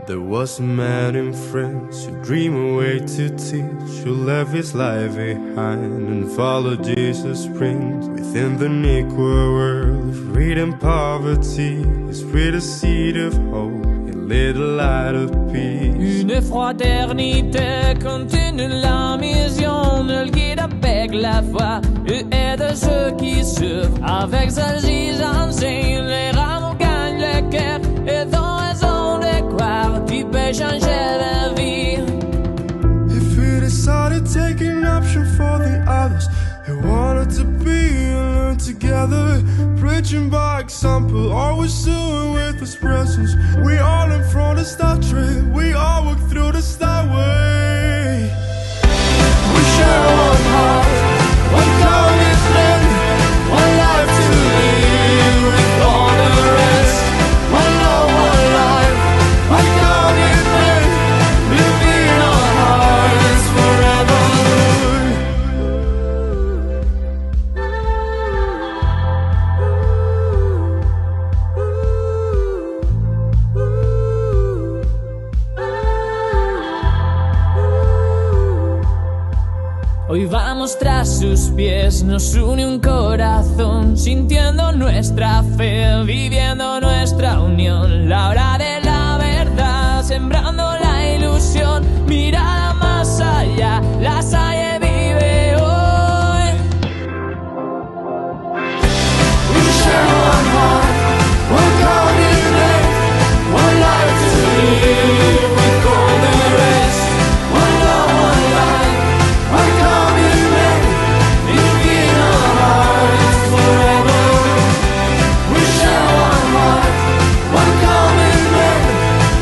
There was a man in France who dreamed a way to teach, who left his life behind and followed Jesus' sprint. Within the Negro world of greed and poverty, he spread a seed of hope, he lit a light of peace. Une fraternité continue la mission, ne le guide avec la foi et aide ceux qui souffrent. Avec celle-ci j'enseigne, les rameaux gagnent le cœur et ont raison de croire, tu peux changer la vie. If he decided taking option for the others, he wanted to be and learn together, preaching by example, always doing with his presence. We all learn from the Star Trek, we all walk through the Star Way. We share one heart, one commitment, one life to live with all the rest. One love, one life, one commitment, living our hearts forever. Hoy vamos tras sus pies, nos une un corazón, sintiendo nuestra fe, viviendo nuestra unión. La hora de la verdad, sembrando la ilusión, mirada más allá, la Salle vive hoy. We share one heart, one commitment, one life to live with all the rest. One love, one life, one commitment, living our hearts forever. We share one heart, one commitment,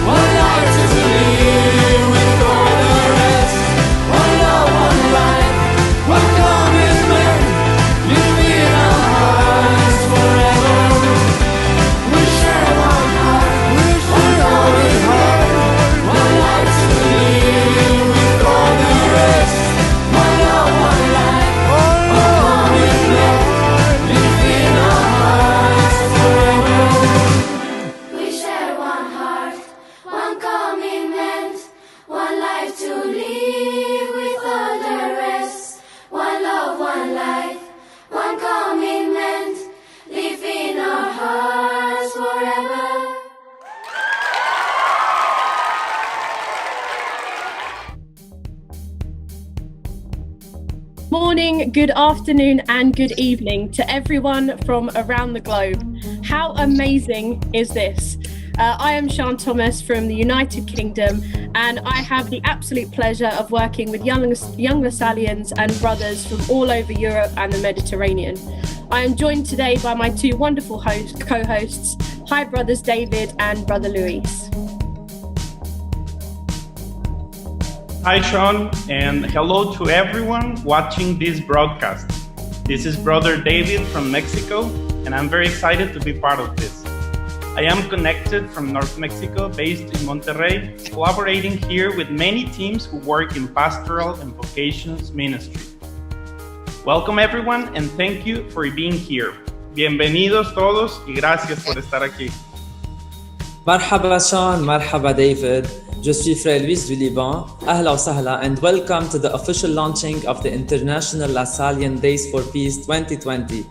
one life to live with all the rest. One love, one life, one commitment, living our hearts forever. We share one heart, one commitment, one life to live with all the rest. One love, one life, one commitment, living our hearts forever. We share one heart, one commitment, one life to live with all the rest. One love, one life, one commitment, live in our hearts forever. Morning, good afternoon, and good evening to everyone from around the globe. How amazing is this? I am Sian Thomas from the United Kingdom, and I have the absolute pleasure of working with young Lasallians and brothers from all over Europe and the Mediterranean. I am joined today by my two wonderful co-hosts, hi brothers David and brother Luis. Hi, Sean, and hello to everyone watching this broadcast. This is Brother David from Mexico, and I'm very excited to be part of this. I am connected from North Mexico, based in Monterrey, collaborating here with many teams who work in pastoral and vocations ministry. Welcome everyone, and thank you for being here. Bienvenidos todos y gracias por estar aquí. مرحبا شان, مرحبا David. Je suis Frère Luis du Liban. Ahla wa sahla, and welcome to the official launching of the International Lasallian Days for Peace 2020.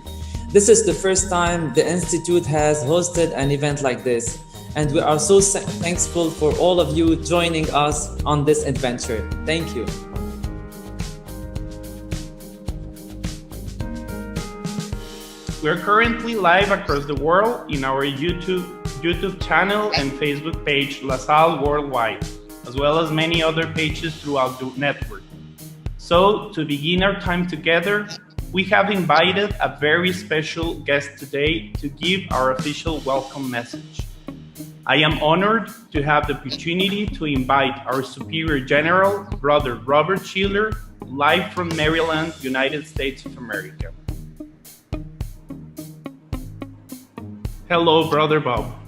This is the first time the Institute has hosted an event like this, and we are so thankful for all of you joining us on this adventure. Thank you. We're currently live across the world in our YouTube channel and Facebook page, LaSalle Worldwide, as well as many other pages throughout the network. So, to begin our time together, we have invited a very special guest today to give our official welcome message. I am honored to have the opportunity to invite our Superior General, Brother Robert Schiller, live from Maryland, United States of America. Hello, Brother Bob.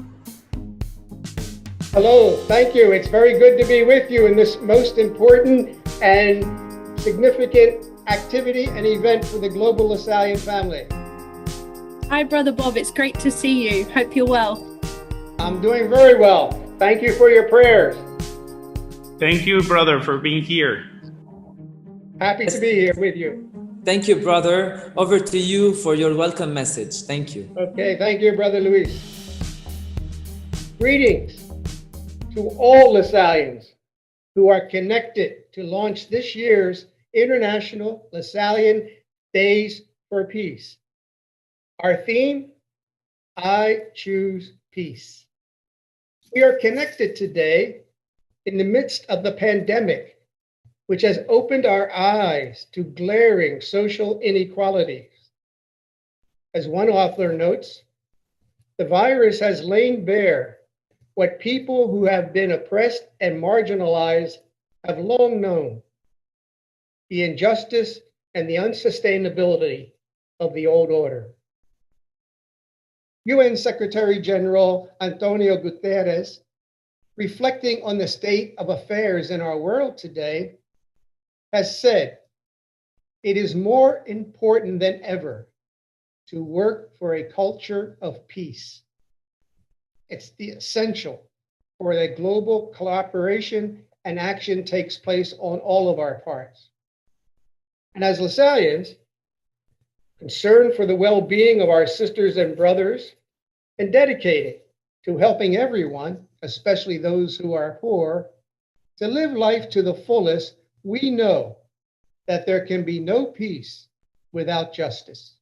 Hello, thank you. It's very good to be with you in this most important and significant activity and event for the global Lasallian family. Hi, Brother Bob. It's great to see you. Hope you're well. I'm doing very well. Thank you for your prayers. Thank you, brother, for being here. Happy to be here with you. Thank you, brother. Over to you for your welcome message. Thank you. Okay, thank you, Brother Luis. Greetings to all Lasallians who are connected to launch this year's International Lasallian Days for Peace. Our theme, I Choose Peace. We are connected today in the midst of the pandemic, which has opened our eyes to glaring social inequalities. As one author notes, the virus has laid bare what people who have been oppressed and marginalized have long known: the injustice and the unsustainability of the old order. UN Secretary General Antonio Guterres, reflecting on the state of affairs in our world today, has said, "It is more important than ever to work for a culture of peace. It's the essential for that global collaboration and action takes place on all of our parts." And as Lasallians, concerned for the well-being of our sisters and brothers and dedicated to helping everyone, especially those who are poor, to live life to the fullest, we know that there can be no peace without justice.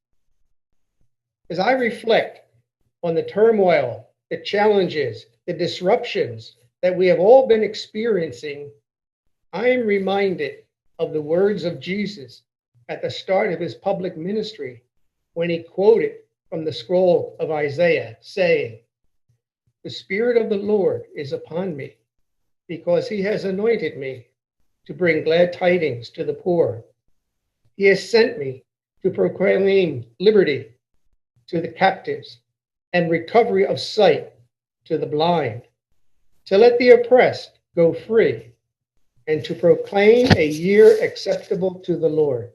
As I reflect on the turmoil, the challenges, the disruptions that we have all been experiencing, I am reminded of the words of Jesus at the start of his public ministry when he quoted from the scroll of Isaiah, saying, "The Spirit of the Lord is upon me, because he has anointed me to bring glad tidings to the poor. He has sent me to proclaim liberty to the captives and recovery of sight to the blind, to let the oppressed go free, and to proclaim a year acceptable to the Lord."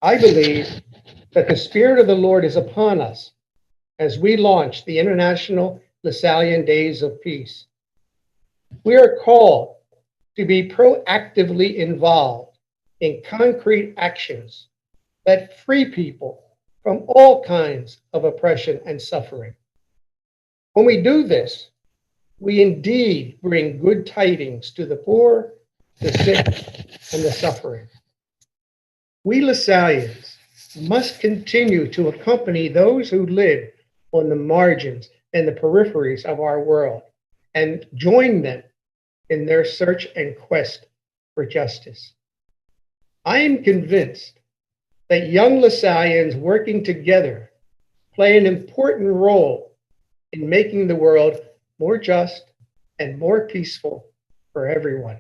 I believe that the Spirit of the Lord is upon us as we launch the International Lasallian Days of Peace. We are called to be proactively involved in concrete actions that free people from all kinds of oppression and suffering. When we do this, we indeed bring good tidings to the poor, the sick, and the suffering. We Lasallians must continue to accompany those who live on the margins and the peripheries of our world and join them in their search and quest for justice. I am convinced that young Lasallians working together play an important role in making the world more just and more peaceful for everyone.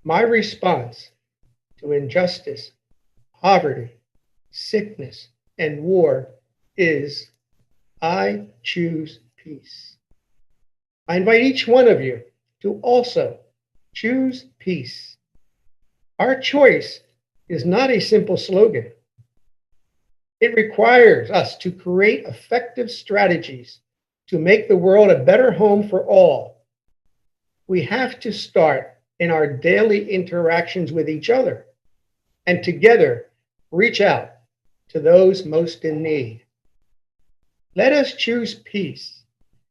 My response to injustice, poverty, sickness, and war is I choose peace. I invite each one of you to also choose peace. Our choice is not a simple slogan. It requires us to create effective strategies to make the world a better home for all. We have to start in our daily interactions with each other and together reach out to those most in need. Let us choose peace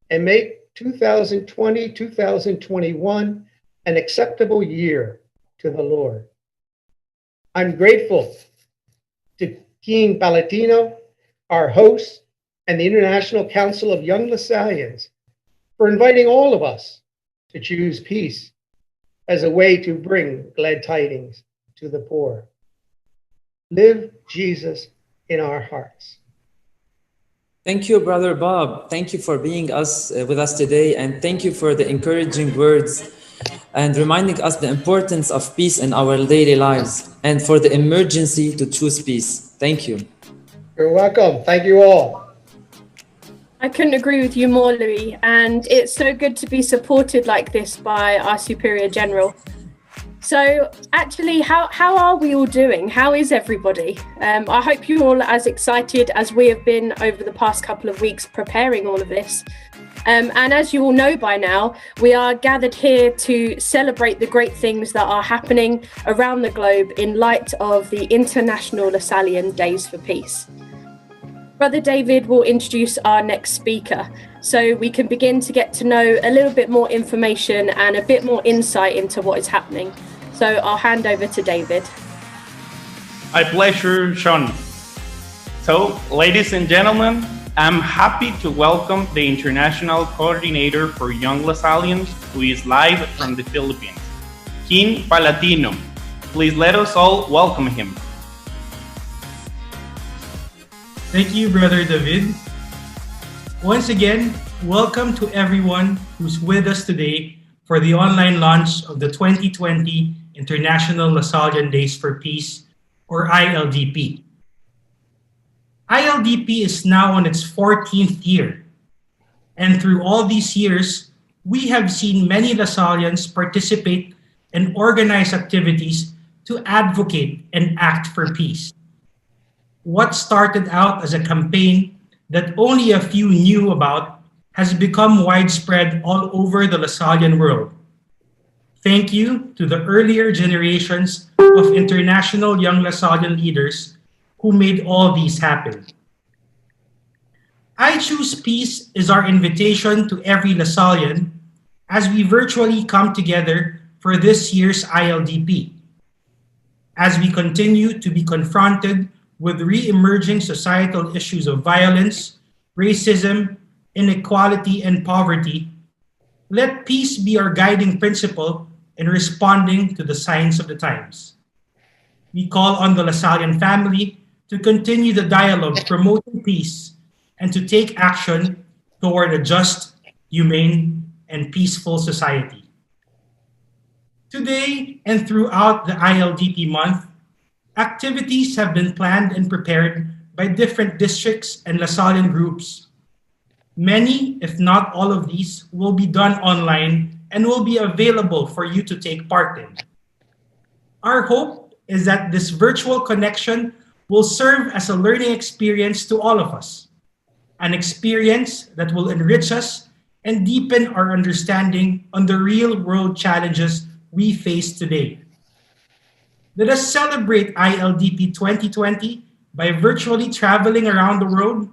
and make 2020-2021 an acceptable year to the Lord. I'm grateful to King Palatino, our host, and the International Council of Young Lasallians for inviting all of us to choose peace as a way to bring glad tidings to the poor. Live Jesus in our hearts. Thank you, Brother Bob. Thank you for being with us today, and thank you for the encouraging words and reminding us the importance of peace in our daily lives and for the emergency to choose peace. Thank you. You're welcome. Thank you all. I couldn't agree with you more, Louis, and it's so good to be supported like this by our Superior General. So actually, how are we all doing? How is everybody? I hope you're all as excited as we have been over the past couple of weeks preparing all of this. And as you all know by now, we are gathered here to celebrate the great things that are happening around the globe in light of the International Lasallian Days for Peace. Brother David will introduce our next speaker, so we can begin to get to know a little bit more information and a bit more insight into what is happening. So I'll hand over to David. My pleasure, Sean. So, ladies and gentlemen, I'm happy to welcome the International Coordinator for Young Lasallians, who is live from the Philippines, King Palatino. Please let us all welcome him. Thank you, Brother David. Once again, welcome to everyone who's with us today for the online launch of the 2020 International Lasallian Days for Peace, or ILDP. ILDP is now on its 14th year, and through all these years, we have seen many Lasallians participate and organize activities to advocate and act for peace. What started out as a campaign that only a few knew about has become widespread all over the Lasallian world. Thank you to the earlier generations of international young Lasallian leaders who made all these happen. I Choose Peace is our invitation to every Lasallian as we virtually come together for this year's ILDP. As we continue to be confronted with re-emerging societal issues of violence, racism, inequality, and poverty, let peace be our guiding principle in responding to the signs of the times. We call on the Lasallian family to continue the dialogue promoting peace and to take action toward a just, humane, and peaceful society. Today and throughout the ILDP month, activities have been planned and prepared by different districts and Lasallian groups. Many, if not all of these, will be done online and will be available for you to take part in. Our hope is that this virtual connection will serve as a learning experience to all of us, an experience that will enrich us and deepen our understanding on the real-world challenges we face today. Let us celebrate ILDP 2020 by virtually traveling around the world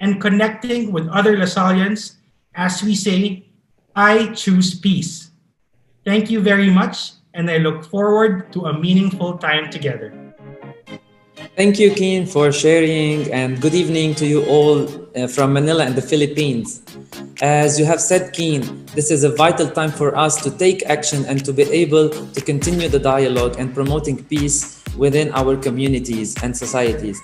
and connecting with other Lasallians as we say, I choose peace. Thank you very much, and I look forward to a meaningful time together. Thank you, Keen, for sharing, and good evening to you all from Manila and the Philippines. As you have said, Keen, this is a vital time for us to take action and to be able to continue the dialogue and promoting peace within our communities and societies.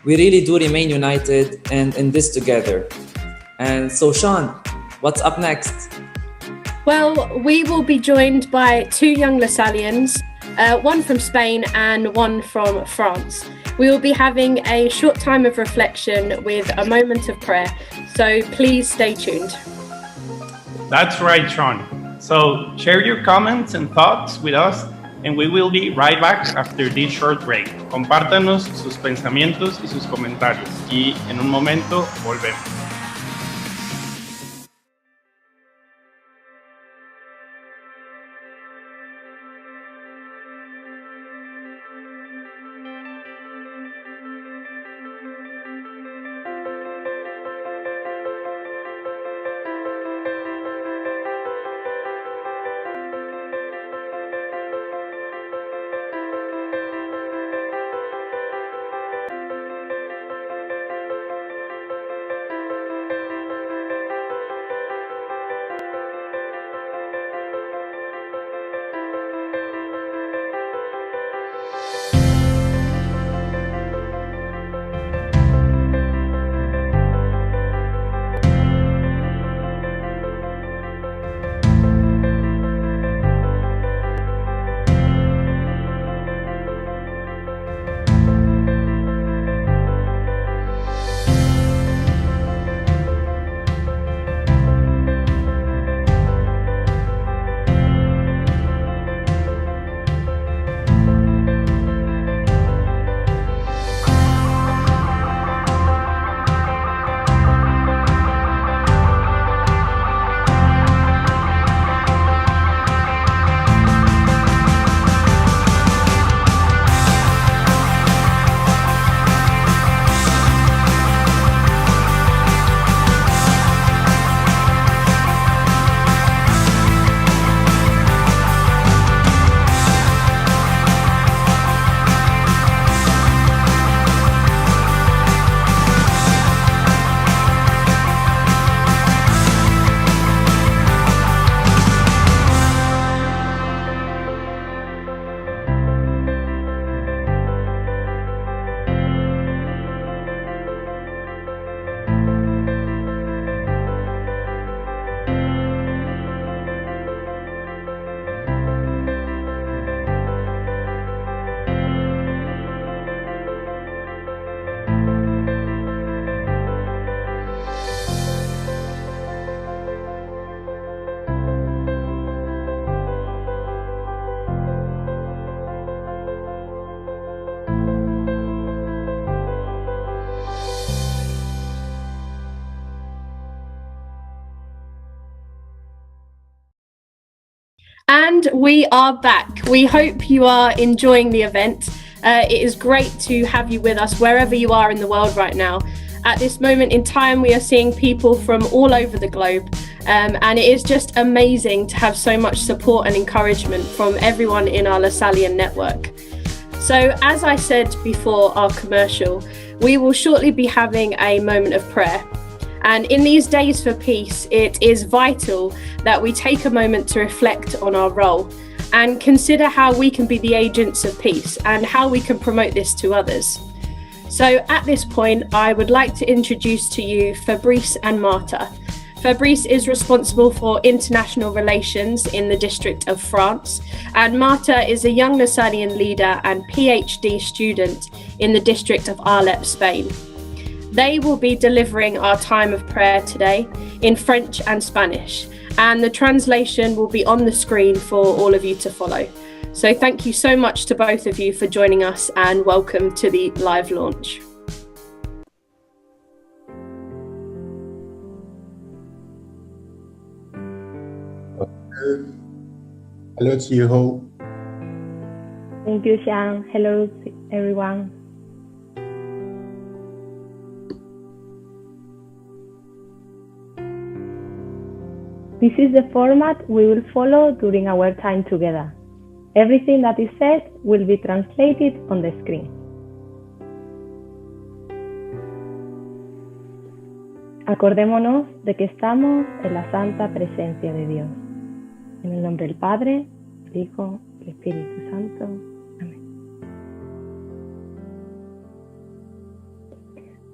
We really do remain united and in this together. And so, Sean, what's up next? Well, we will be joined by two young Lasallians one from Spain and one from France. We will be having a short time of reflection with a moment of prayer, so please stay tuned. That's right, Sean. So share your comments and thoughts with us, and we will be right back after this short break. Compártanos sus pensamientos y sus comentarios, y en un momento volvemos. And we are back. We hope you are enjoying the event. It is great to have you with us wherever you are in the world right now. At this moment in time, we are seeing people from all over the globe, and it is just amazing to have so much support and encouragement from everyone in our Lasallian network. So, as I said before our commercial, we will shortly be having a moment of prayer. And in these days for peace, it is vital that we take a moment to reflect on our role and consider how we can be the agents of peace and how we can promote this to others. So at this point, I would like to introduce to you Fabrice and Marta. Fabrice is responsible for international relations in the District of France, and Marta is a young Lasallian leader and PhD student in the District of ILDP, Spain. They will be delivering our time of prayer today in French and Spanish, and the translation will be on the screen for all of you to follow. So thank you so much to both of you for joining us, and welcome to the live launch. Hello to you all. Thank you, Sean. Hello, everyone. This is the format we will follow during our time together. Everything that is said will be translated on the screen. Acordémonos de que estamos en la santa presencia de Dios. En el nombre del Padre, del Hijo, del Espíritu Santo. Amén.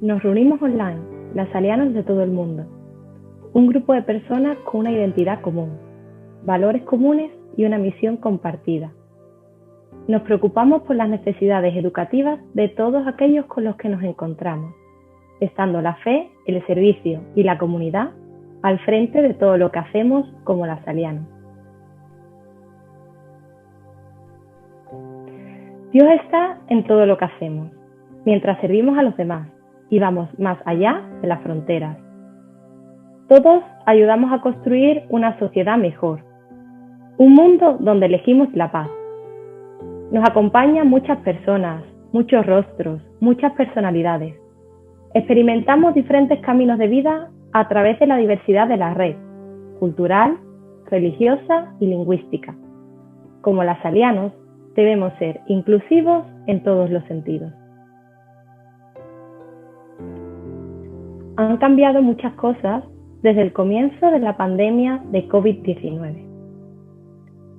Nos reunimos online, lasallianos de todo el mundo. Un grupo de personas con una identidad común, valores comunes y una misión compartida. nos preocupamos por las necesidades educativas de todos aquellos con los que nos encontramos, estando la fe, el servicio y la comunidad al frente de todo lo que hacemos como lasallianos. Dios está en todo lo que hacemos, mientras servimos a los demás y vamos más allá de las fronteras. Todos ayudamos a construir una sociedad mejor, un mundo donde elegimos la paz. Nos acompañan muchas personas, muchos rostros, muchas personalidades. Experimentamos diferentes caminos de vida a través de la diversidad de la red, cultural, religiosa y lingüística. Como lasallianos, debemos ser inclusivos en todos los sentidos. Han cambiado muchas cosas desde el comienzo de la pandemia de COVID-19.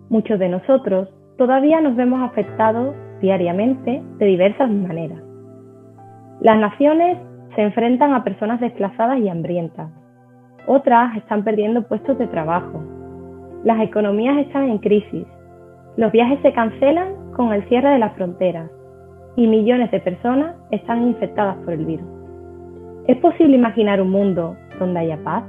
Muchos de nosotros todavía nos vemos afectados diariamente de diversas maneras. Las naciones se enfrentan a personas desplazadas y hambrientas. Otras están perdiendo puestos de trabajo. Las economías están en crisis. Los viajes se cancelan con el cierre de las fronteras y millones de personas están infectadas por el virus. ¿Es posible imaginar un mundo donde haya paz?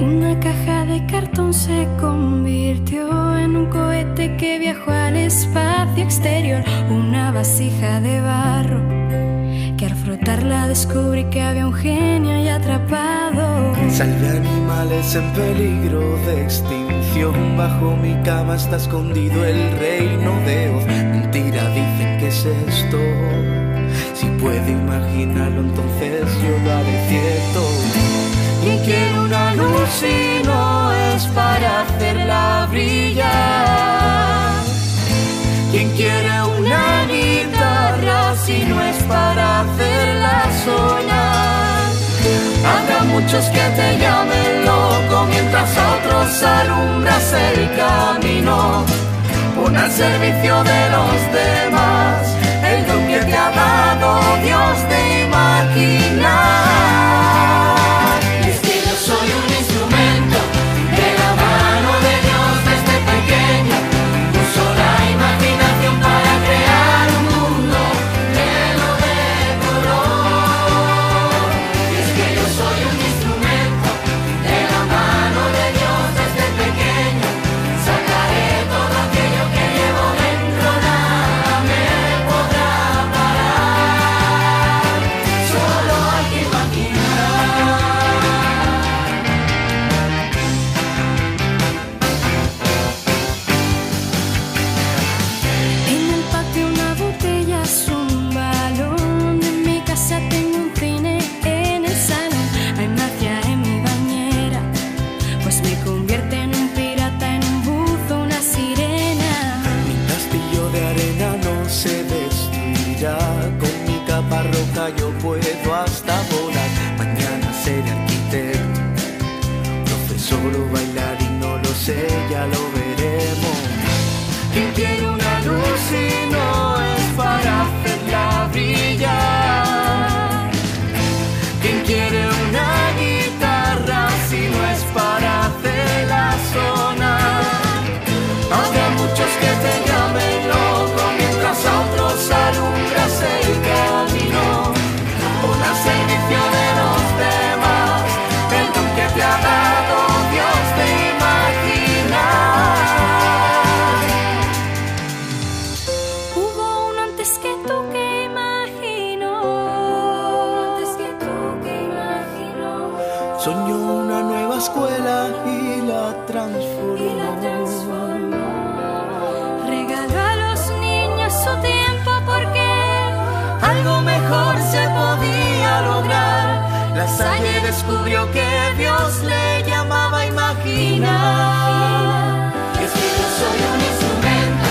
Una caja de cartón se convirtió en un cohete que viajó al espacio exterior. Una vasija de barro que al frotarla descubrí que había un genio ahí atrapado. Salvé animales en peligro de extinción. Bajo mi cama está escondido el reino de Oz. Mentira, dicen que es esto. Si puedo imaginarlo, entonces yo lo haré cierto. ¿Quién quiere una luz si no es para hacerla brillar? ¿Quién quiere una guitarra si no es para hacerla sonar? Habrá muchos que te llamen loco mientras a otros alumbras el camino. Pon al servicio de los demás el don que te ha dado Dios de imaginar. Soy un instrumento de la mano de Dios desde pequeño. Uso la imaginación para crear un mundo lleno de color. Y es que yo soy un instrumento de la mano de Dios desde pequeño. Sacaré todo aquello que llevo dentro, nada me podrá parar. Solo hay que imaginar. Yo puedo hasta volar, mañana seré arquitecto, profesor o bailarín, no lo sé, ya lo veremos. ¿Quién quiere una luz si no es para hacerla brillar? ¿Quién quiere una guitarra si no es para hacerla sonar? Habrá muchos que te llamen loco mientras a otros alumbras el camino. Pon al servicio de los demás el don que te ha dado Dios de imaginar. Hubo uno antes que tú que imaginó. Antes que tú que imaginó. Soñó una nueva escuela y la transformó. Regaló a los niños su tiempo porque algo mejor se podía lograr. La Salle descubrió que Dios le llamaba a imaginar. Y es que yo soy un instrumento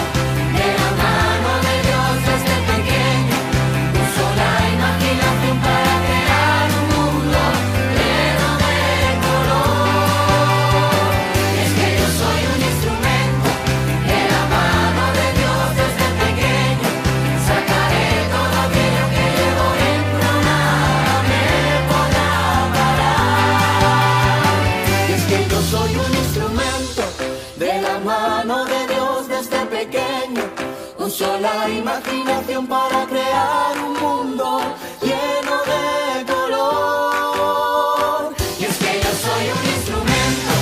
de la mano de Dios desde pequeño. Uso la imaginación para crear un mundo lleno de uso la imaginación para crear un mundo lleno de color. Y es que yo soy un instrumento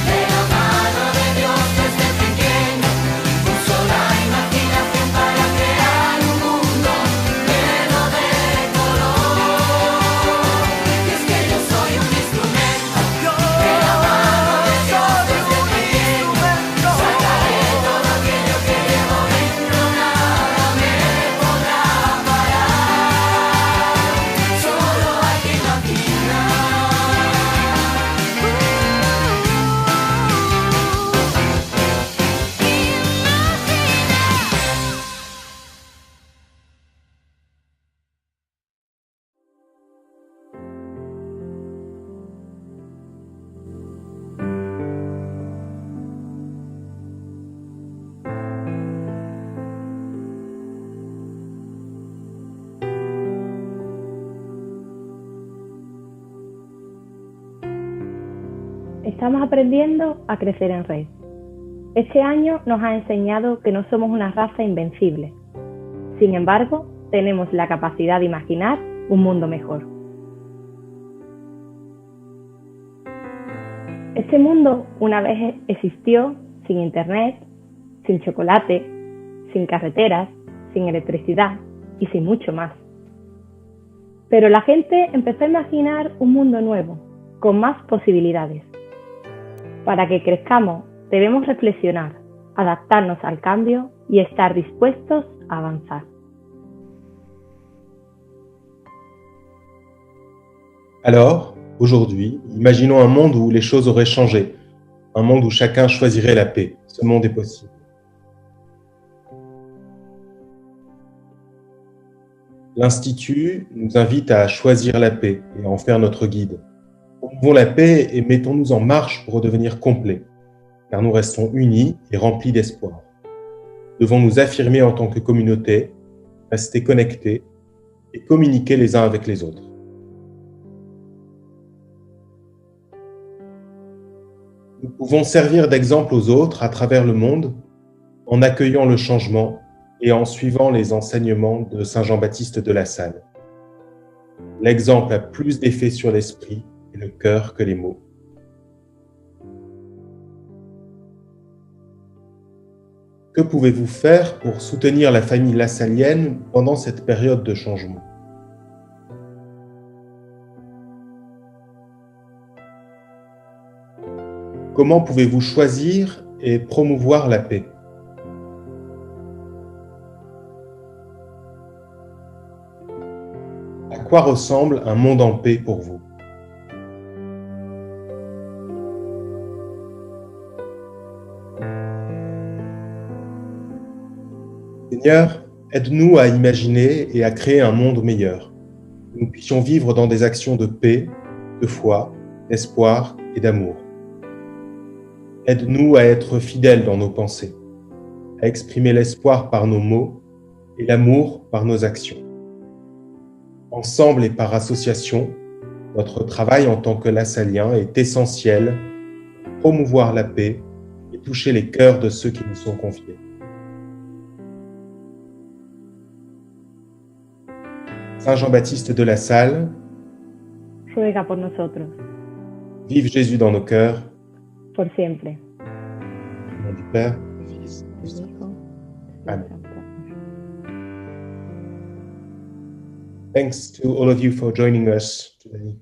de la mano de Dios desde pequeño. Uso la imaginación para crear un mundo lleno de color. Y es que yo soy un instrumento de la mano de Dios desde pequeño. Sacaré todo aquello que llevo dentro, nada me podrá parar. Solo hay que imaginar. Estamos aprendiendo a crecer en red. Este año nos ha enseñado que no somos una raza invencible. Sin embargo, tenemos la capacidad de imaginar un mundo mejor. Este mundo una vez existió sin internet, sin chocolate, sin carreteras, sin electricidad y sin mucho más. Pero la gente empezó a imaginar un mundo nuevo, con más posibilidades. Para que crezcamos, debemos reflexionar, adaptarnos al cambio y estar dispuestos a avanzar. Alors, aujourd'hui, imaginons un monde où les choses auraient changé, un monde où chacun choisirait la paix. Ce monde est possible. L'Institut nous invite à choisir la paix et à en faire notre guide. Promouvons la paix et mettons-nous en marche pour redevenir complets, car nous restons unis et remplis d'espoir. Devons nous affirmer en tant que communauté, rester connectés et communiquer les uns avec les autres. Nous pouvons servir d'exemple aux autres à travers le monde en accueillant le changement et en suivant les enseignements de Saint Jean-Baptiste de la Salle. L'exemple a plus d'effet sur l'esprit et le cœur que les mots. Que pouvez-vous faire pour soutenir la famille lasallienne pendant cette période de changement? Comment pouvez-vous choisir et promouvoir la paix? À quoi ressemble un monde en paix pour vous? Seigneur, aide-nous à imaginer et à créer un monde meilleur, où nous puissions vivre dans des actions de paix, de foi, d'espoir et d'amour. Aide-nous à être fidèles dans nos pensées, à exprimer l'espoir par nos mots et l'amour par nos actions. Ensemble et par association, notre travail en tant que Lasalliens est essentiel pour promouvoir la paix et toucher les cœurs de ceux qui nous sont confiés. Saint Jean-Baptiste de la Salle, Ruega por nosotros, vive Jésus dans nos cœurs. por siempre. Au nom du Père, du Fils et du Saint-Esprit. Amen. Thanks to all of you for joining us today.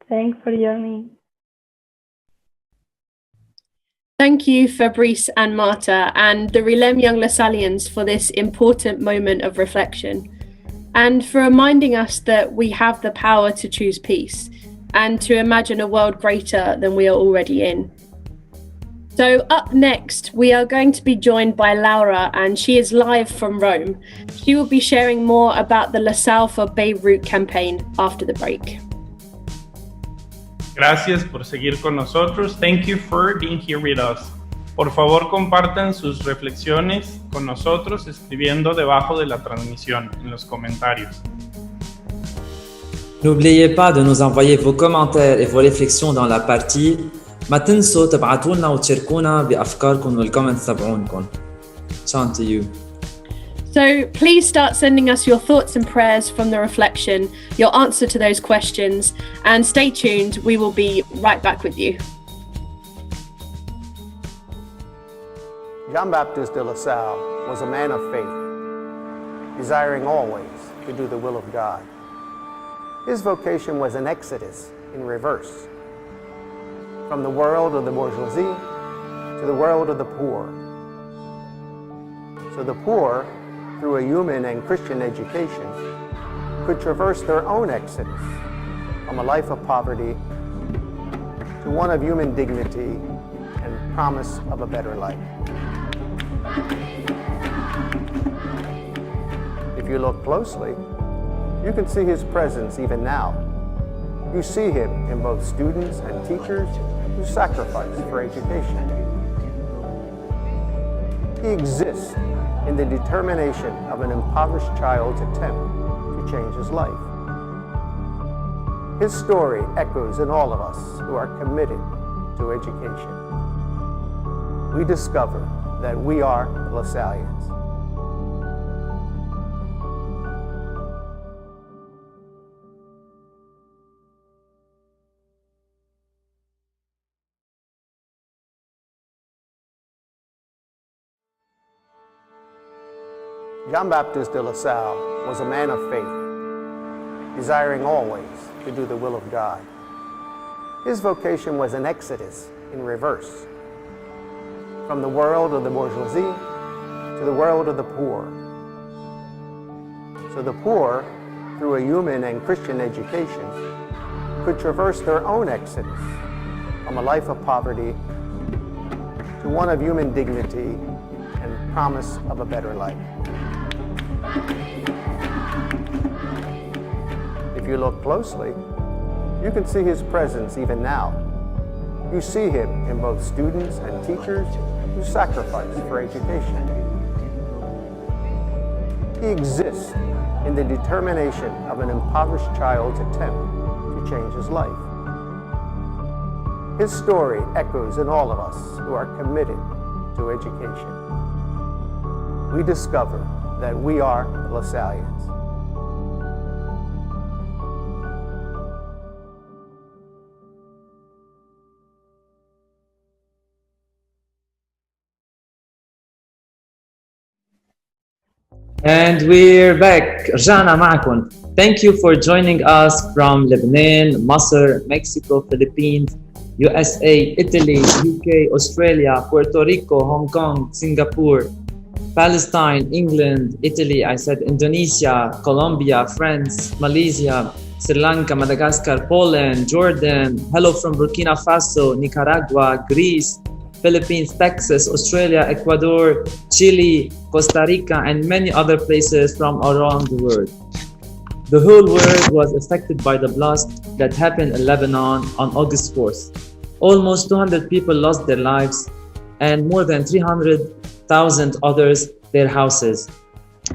Thanks for joining. Thank you, Fabrice and Marta, and the Rilem Young Lasallians for this important moment of reflection, and for reminding us that we have the power to choose peace and to imagine a world greater than we are already in. So up next, we are going to be joined by Laura, and she is live from Rome. She will be sharing more about the La Salle for Beirut campaign after the break. Gracias por seguir con nosotros. Thank you for being here with us. Por favor, compartan sus reflexiones con nosotros escribiendo debajo de la transmisión, en los comentarios. N'oubliez pas de nous envoyer vos commentaires et vos réflexions dans la partie. ما تنسوا تبعتوا لنا وتشاركونا بأفكاركم والكومنتس تبعونكم. Chant to you. So please start sending us your thoughts and prayers from the reflection, your answer to those questions, and stay tuned. We will be right back with you. Jean-Baptiste de La Salle was a man of faith, desiring always to do the will of God. His vocation was an exodus in reverse, from the world of the bourgeoisie to the world of the poor. So the poor, through a human and Christian education, could traverse their own exodus from a life of poverty to one of human dignity and promise of a better life. If you look closely, you can see his presence even now. You see him in both students and teachers who sacrifice for education. He exists in the determination of an impoverished child's attempt to change his life. His story echoes in all of us who are committed to education. We discover that we are Lasallians. Jean-Baptiste de La Salle was a man of faith, desiring always to do the will of God. His vocation was an exodus in reverse, from the world of the bourgeoisie to the world of the poor. So the poor, through a human and Christian education, could traverse their own exodus from a life of poverty to one of human dignity and promise of a better life. If you look closely, you can see his presence even now. You see him in both students and teachers who sacrifice for education. He exists in the determination of an impoverished child's attempt to change his life. His story echoes in all of us who are committed to education. We discover that we are Lasallians. And we're back. رجعنا معكم. Thank you for joining us from Lebanon, Masr, Mexico, Philippines, USA, Italy, UK, Australia, Puerto Rico, Hong Kong, Singapore, Palestine, England, Italy, I said Indonesia, Colombia, France, Malaysia, Sri Lanka, Madagascar, Poland, Jordan, hello from Burkina Faso, Nicaragua, Greece, Philippines, Texas, Australia, Ecuador, Chile, Costa Rica, and many other places from around the world. The whole world was affected by the blast that happened in Lebanon on August 4th. Almost 200 people lost their lives and more than 300,000 others their houses.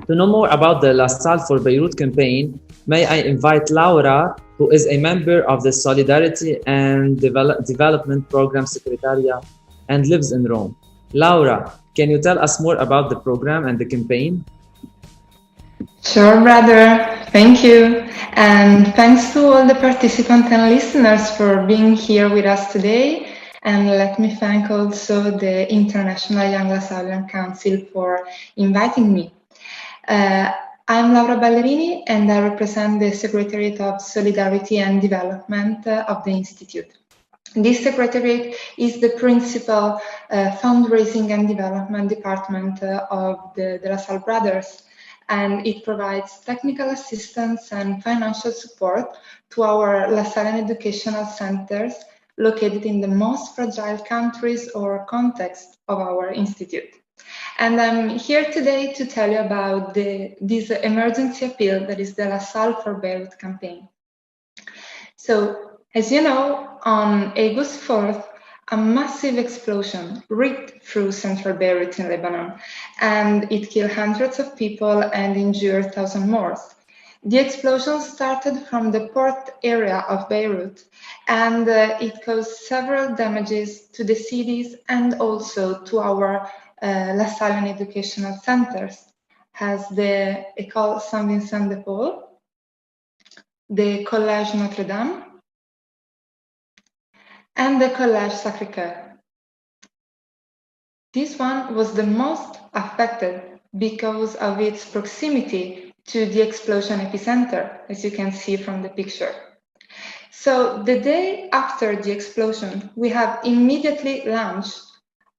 To know more about the La Salle for Beirut campaign, may I invite Laura, who is a member of the Solidarity and Development Program Secretariat and lives in Rome. Laura, can you tell us more about the program and the campaign? Sure, brother. Thank you. And thanks to all the participants and listeners for being here with us today. And let me thank also the International Young Lasallian Council for inviting me. I'm Laura Ballerini and I represent the Secretariat of Solidarity and Development of the Institute. This secretariat is the principal fundraising and development department of the La Salle Brothers, and it provides technical assistance and financial support to our Lasallian educational centers located in the most fragile countries or context of our institute. And I'm here today to tell you about this emergency appeal that is the La Salle for Beirut campaign. So, as you know, on August 4th, a massive explosion ripped through central Beirut in Lebanon, and it killed hundreds of people and injured thousands more. The explosion started from the port area of Beirut, and it caused several damages to the cities and also to our Lasallian educational centers. has the École Saint-Vincent de Paul, the Collège Notre-Dame, and the Collège Sacré-Cœur. This one was the most affected because of its proximity to the explosion epicenter, as you can see from the picture. So the day after the explosion, we have immediately launched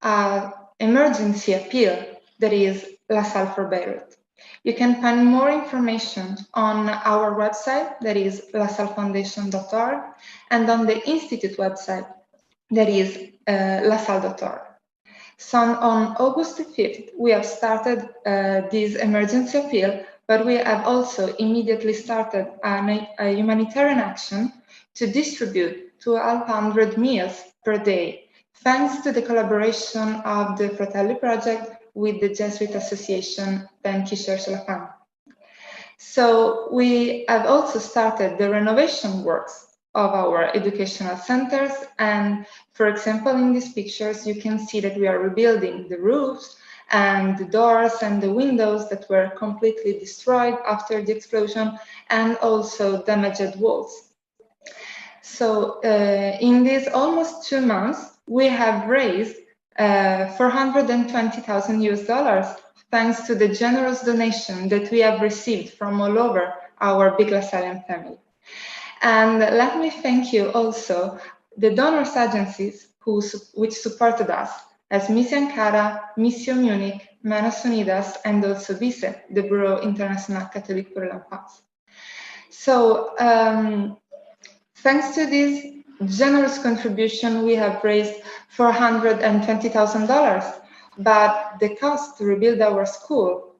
an emergency appeal that is LaSalle for Beirut. You can find more information on our website, that is lasallefoundation.org, and on the Institute website, that is lasalle.org. So on August 5th, we have started this emergency appeal, but we have also immediately started a humanitarian action to distribute 1,200 meals per day, thanks to the collaboration of the Fratelli Project with the Jesuit Association Paix qui cherche la femme. So we have also started the renovation works of our educational centers, and for example, in these pictures, you can see that we are rebuilding the roofs and the doors and the windows that were completely destroyed after the explosion, and also damaged walls. So in these almost 2 months, we have raised $420,000 thanks to the generous donation that we have received from all over our big Lasallian family. And let me thank you also the donors agencies which supported us, as Missio Ankara, Missio Munich, Manos Unidas, and also BICE, the Bureau International Catholique pour la Paz. So thanks to this generous contribution, we have raised $420,000, but the cost to rebuild our school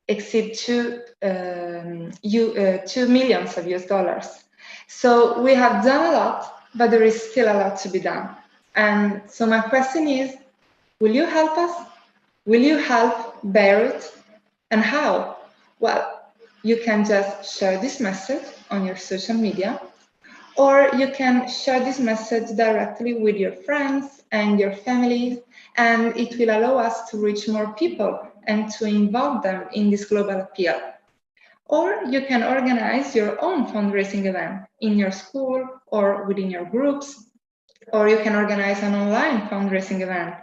exceeds $2 million US. So we have done a lot, but there is still a lot to be done. And so my question is, will you help us? Will you help Beirut? And how? Well, you can just share this message on your social media, or you can share this message directly with your friends and your families, and it will allow us to reach more people and to involve them in this global appeal. Or you can organize your own fundraising event in your school or within your groups, or you can organize an online fundraising event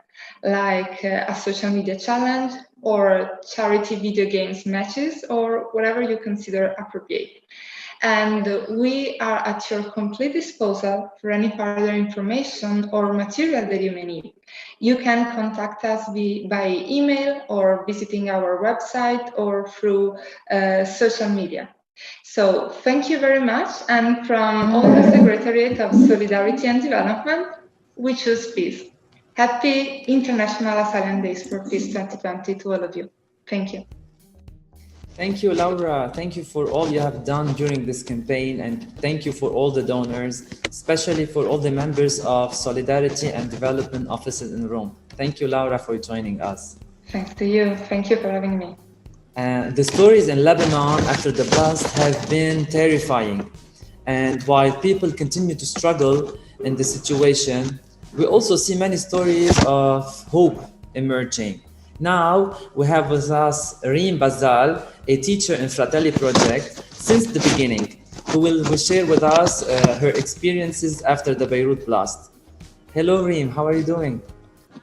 like a social media challenge or charity video games matches or whatever you consider appropriate. And we are at your complete disposal for any further information or material that you may need. You can contact us by email or visiting our website or through social media. So thank you very much. And from all the Secretariat of Solidarity and Development, we choose peace. Happy International Lasallian Days for Peace 2020 to all of you. Thank you. Thank you, Laura. Thank you for all you have done during this campaign, and thank you for all the donors, especially for all the members of Solidarity and Development offices in Rome. Thank you, Laura, for joining us. Thanks to you. Thank you for having me. The stories in Lebanon after the blast have been terrifying. And while people continue to struggle in the situation, we also see many stories of hope emerging. Now we have with us Reem Bazal, a teacher in Fratelli Project since the beginning, who will share with us her experiences after the Beirut blast. Hello, Reem. How are you doing?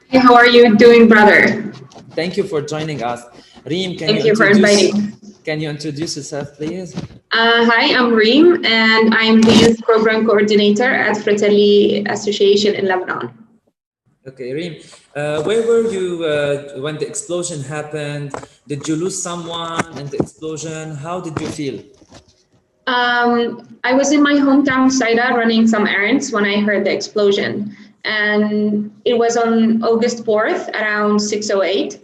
Hey, how are you doing, brother? Thank you for joining us. Reem, Thank you for inviting. Can you introduce yourself, please? Hi, I'm Reem, and I'm the Youth Program Coordinator at Fratelli Association in Lebanon. Okay, Reem, where were you when the explosion happened? Did you lose someone in the explosion? How did you feel? I was in my hometown, Salle, running some errands when I heard the explosion. And it was on August 4th, around 6:08.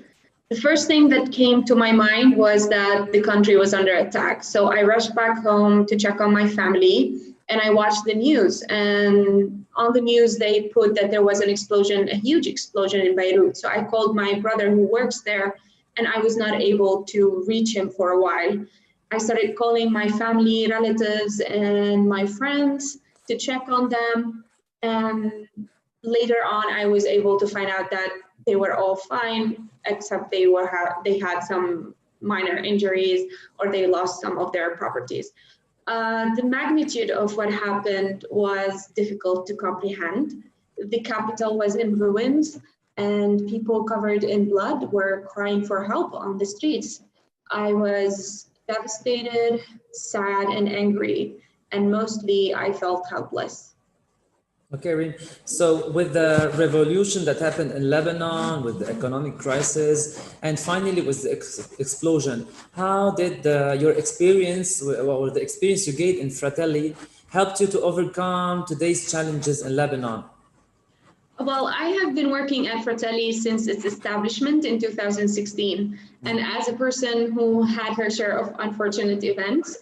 The first thing that came to my mind was that the country was under attack. So I rushed back home to check on my family, and I watched the news. And on the news, they put that there was an explosion, a huge explosion in Beirut. So I called my brother who works there, and I was not able to reach him for a while. I started calling my family, relatives, and my friends to check on them. And later on, I was able to find out that they were all fine, except they had some minor injuries or they lost some of their properties. The magnitude of what happened was difficult to comprehend. The capital was in ruins and people covered in blood were crying for help on the streets. I was devastated, sad, and angry, and mostly I felt helpless. Okay, Reem. So with the revolution that happened in Lebanon, with the economic crisis, and finally with the explosion, how did your experience or the experience you gained in Fratelli helped you to overcome today's challenges in Lebanon? Well, I have been working at Fratelli since its establishment in 2016. And as a person who had her share of unfortunate events,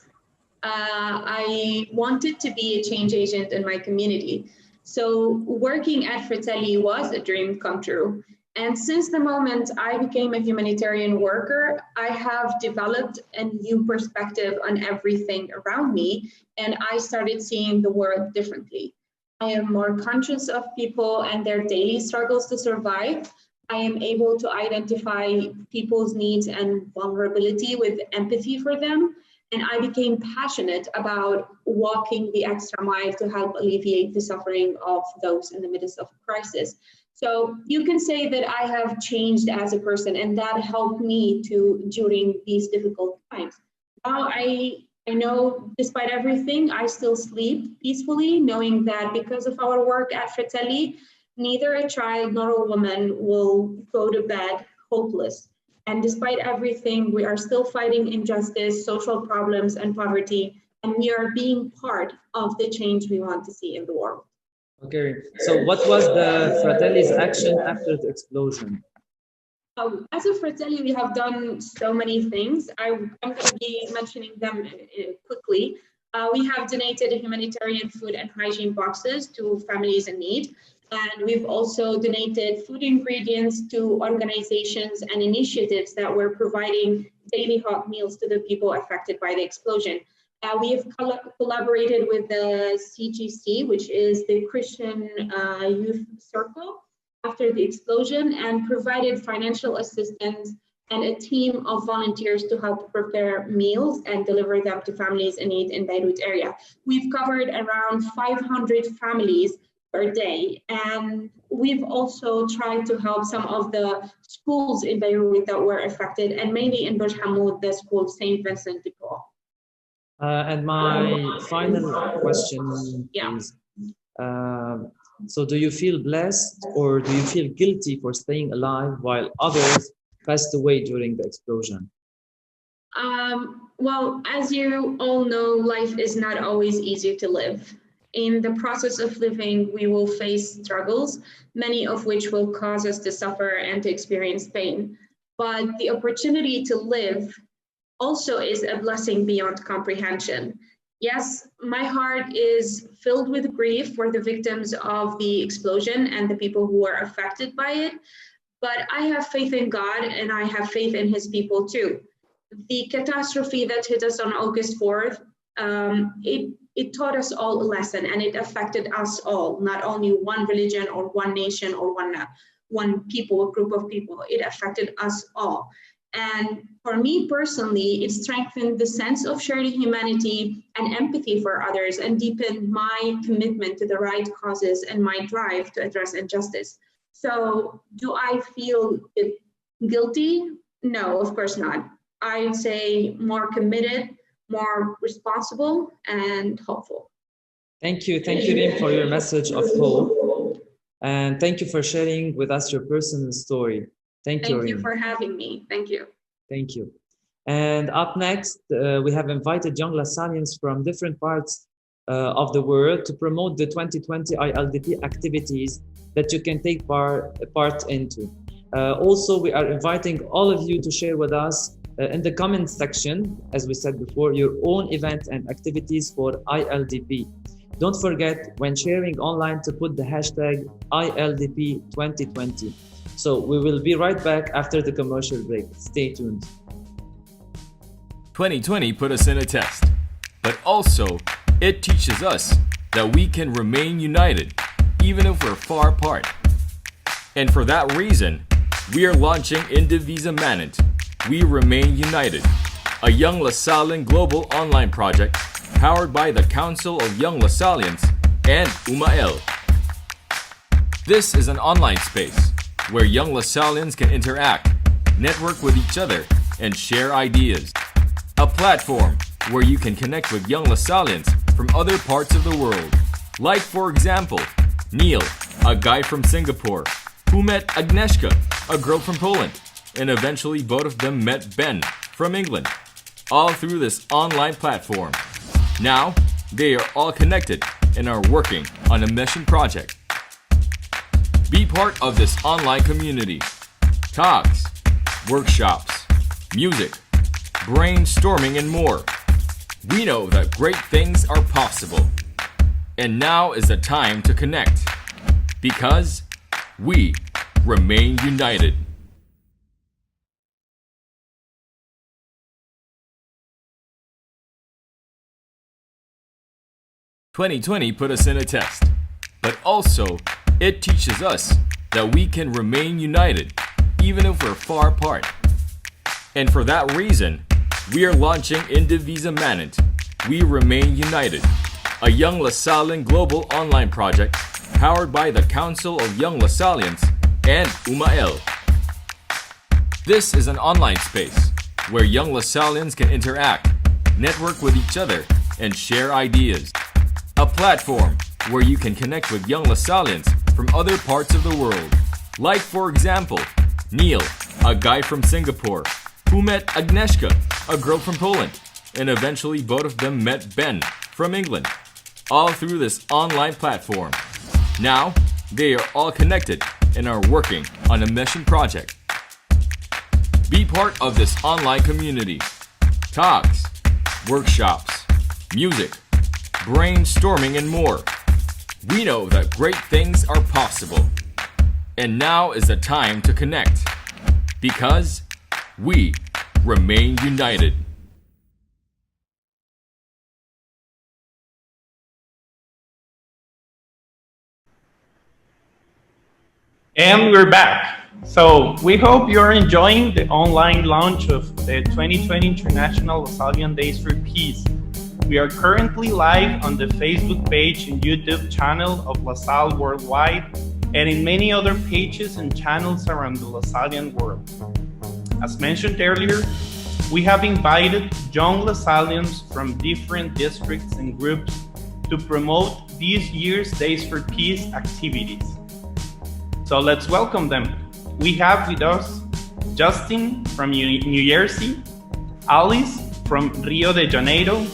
I wanted to be a change agent in my community. So working at Fratelli was a dream come true. And since the moment I became a humanitarian worker, I have developed a new perspective on everything around me, and I started seeing the world differently. I am more conscious of people and their daily struggles to survive. I am able to identify people's needs and vulnerability with empathy for them. And I became passionate about walking the extra mile to help alleviate the suffering of those in the midst of a crisis. So you can say that I have changed as a person, and that helped me during these difficult times. Now I know, despite everything, I still sleep peacefully, knowing that because of our work at Fratelli, neither a child nor a woman will go to bed hopeless. And despite everything, we are still fighting injustice, social problems, and poverty, and we are being part of the change we want to see in the world. Okay, so what was the Fratelli's action after the explosion? As a Fratelli, we have done so many things. I'm going to be mentioning them quickly. We have donated humanitarian food and hygiene boxes to families in need. And we've also donated food ingredients to organizations and initiatives that were providing daily hot meals to the people affected by the explosion. We have collaborated with the CGC, which is the Christian Youth Circle, after the explosion, and provided financial assistance and a team of volunteers to help prepare meals and deliver them to families in need in Beirut area. We've covered around 500 families per day, and we've also tried to help some of the schools in Beirut that were affected, and mainly in Burj Hamoud, the school St. Vincent de Paul. And my final question is, so do you feel blessed or do you feel guilty for staying alive while others passed away during the explosion? Well, as you all know, life is not always easy to live. In the process of living, we will face struggles, many of which will cause us to suffer and to experience pain. But the opportunity to live also is a blessing beyond comprehension. Yes, my heart is filled with grief for the victims of the explosion and the people who were affected by it, but I have faith in God and I have faith in His people too. The catastrophe that hit us on August 4th, it taught us all a lesson, and it affected us all, not only one religion or one nation or one people, a group of people. It affected us all. And for me personally, it strengthened the sense of shared humanity and empathy for others, and deepened my commitment to the right causes and my drive to address injustice. So do I feel guilty? No, of course not. I'd say more committed, more responsible, and hopeful. Thank you, Reem, for your message of hope. And thank you for sharing with us your personal story. Thank you, Thank you Reem. for having me. Thank you. Thank you. And up next, we have invited young Lasallians from different parts of the world to promote the 2020 ILDP activities that you can take part into. Also, we are inviting all of you to share with us in the comment section, as we said before, your own event and activities for ILDP. Don't forget, when sharing online, to put the hashtag ILDP 2020. So we will be right back after the commercial break. Stay tuned. 2020 put us in a test, but also it teaches us that we can remain united even if we're far apart. And for that reason, we are launching Indivisa Manent, we remain united. A Young Lasallian global online project powered by the Council of Young Lasallians and UMAL. This is an online space where young Lasallians can interact, network with each other, and share ideas. A platform where you can connect with young Lasallians from other parts of the world. Like, for example, Neil, a guy from Singapore, who met Agnieszka, a girl from Poland, and eventually both of them met Ben from England, all through this online platform. Now, they are all connected and are working on a mission project. Be part of this online community. Talks, workshops, music, brainstorming, and more. We know that great things are possible. And now is the time to connect. Because we remain united. "2020 put us in a test, but also it teaches us that we can remain united even if we're far apart. And for that reason, we are launching Indivisa Manent, We Remain United, a Young Lasallian global online project powered by the Council of Young Lasallians and UMAL. This is an online space where young Lasallians can interact, network with each other, and share ideas. A platform where you can connect with young Lasallians from other parts of the world. Like, for example, Neil, a guy from Singapore, who met Agnieszka, a girl from Poland, and eventually both of them met Ben from England, all through this online platform. Now, they are all connected and are working on a mission project. Be part of this online community. Talks, workshops, music, brainstorming, and more. We know that great things are possible. And now is the time to connect. Because we remain united. And we're back. So we hope you're enjoying the online launch of the 2020 International Lasallian Days for Peace. We are currently live on the Facebook page and YouTube channel of LaSalle Worldwide and in many other pages and channels around the Lasallian world. As mentioned earlier, we have invited young Lasallians from different districts and groups to promote this year's Days for Peace activities. So let's welcome them. We have with us Justin from New Jersey, Alice from Rio de Janeiro,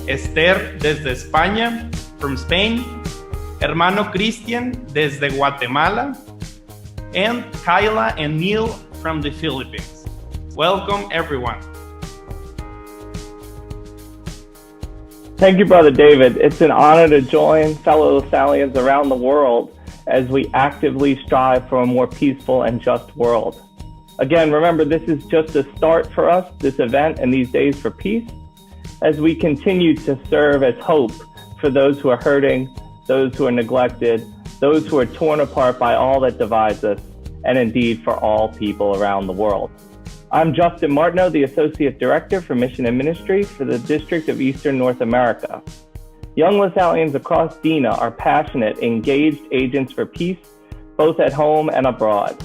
Esther desde España, from Spain, Hermano Christian desde Guatemala, and Kyla and Neil from the Philippines. Welcome, everyone. Thank you, Brother David. It's an honor to join fellow Lasallians around the world as we actively strive for a more peaceful and just world. Again, remember, this is just a start for us, this event and these Days for Peace, as we continue to serve as hope for those who are hurting, those who are neglected, those who are torn apart by all that divides us, and indeed for all people around the world. I'm Justin Martineau, the Associate Director for Mission and Ministry for the District of Eastern North America. Young Lasallians across DINA are passionate, engaged agents for peace, both at home and abroad.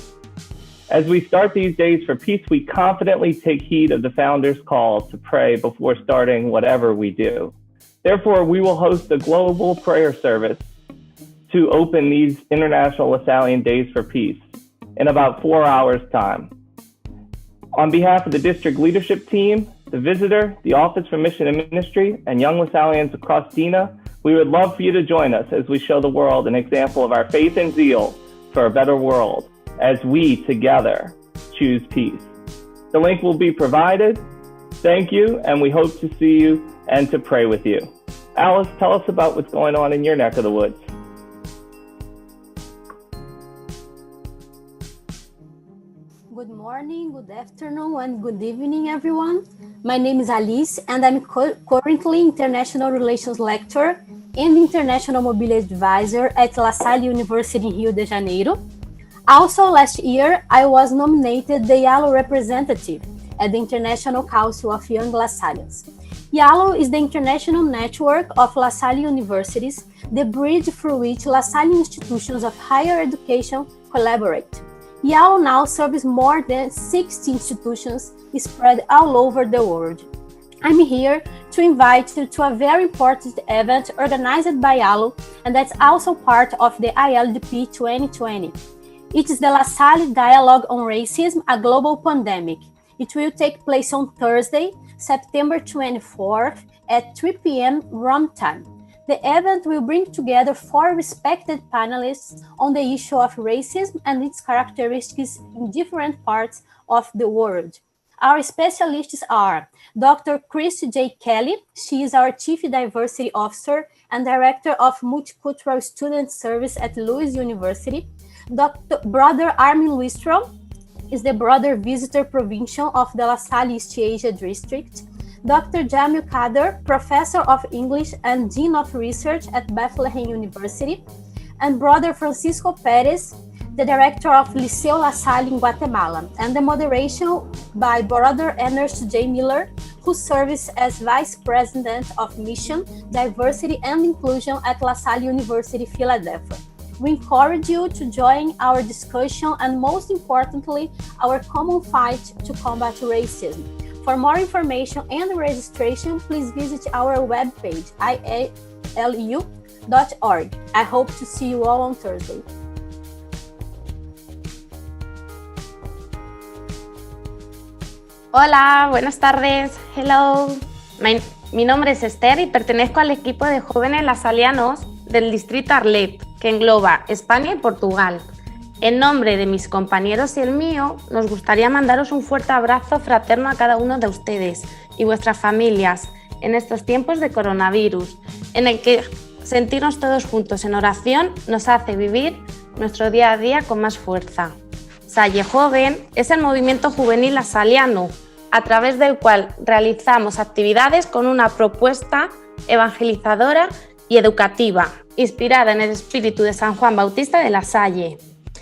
As we start these Days for Peace, we confidently take heed of the Founder's call to pray before starting whatever we do. Therefore, we will host a global prayer service to open these International Lasallian Days for Peace in about 4 hours' time. On behalf of the district leadership team, the visitor, the Office for Mission and Ministry, and young Lasallians across DINA, we would love for you to join us as we show the world an example of our faith and zeal for a better world as we together choose peace. The link will be provided. Thank you, and we hope to see you and to pray with you. Alice, tell us about what's going on in your neck of the woods. Good morning, good afternoon, and good evening, everyone. My name is Alice, and I'm currently International Relations Lecturer and International Mobility Advisor at La Salle University in Rio de Janeiro. Also, last year, I was nominated the Yellow Representative at the International Council of Young Lasallians. YALO is the international network of La Salle universities, the bridge through which La Salle institutions of higher education collaborate. YALO now serves more than 60 institutions spread all over the world. I'm here to invite you to a very important event organized by YALO, and that's also part of the ILDP 2020. It is the La Salle Dialogue on Racism, a Global Pandemic. It will take place on Thursday, September 24th at 3 p.m. Rome time. The event will bring together 4 respected panelists on the issue of racism and its characteristics in different parts of the world. Our specialists are Dr. Chris J. Kelly. She is our Chief Diversity Officer and Director of Multicultural Student Service at Lewis University. Dr. Brother Armin Lustrom is the Brother Visitor Provincial of the La Salle East Asia District. Dr. Jamil Kader, Professor of English and Dean of Research at Bethlehem University. And Brother Francisco Perez, the Director of Liceu La Salle in Guatemala. And the moderation by Brother Ernest J. Miller, who serves as Vice President of Mission, Diversity and Inclusion at La Salle University, Philadelphia. We encourage you to join our discussion and, most importantly, our common fight to combat racism. For more information and registration, please visit our webpage, ilu.org. I hope to see you all on Thursday. Hola, buenas tardes. Hello. Mi nombre es Esther y pertenezco al equipo de jóvenes lasallianos del distrito Arlet, que engloba España y Portugal. En nombre de mis compañeros y el mío, nos gustaría mandaros un fuerte abrazo fraterno a cada uno de ustedes y vuestras familias en estos tiempos de coronavirus, en el que sentirnos todos juntos en oración nos hace vivir nuestro día a día con más fuerza. Salle Joven es el movimiento juvenil lasalliano, a través del cual realizamos actividades con una propuesta evangelizadora y educativa, inspirada en el espíritu de San Juan Bautista de la Salle.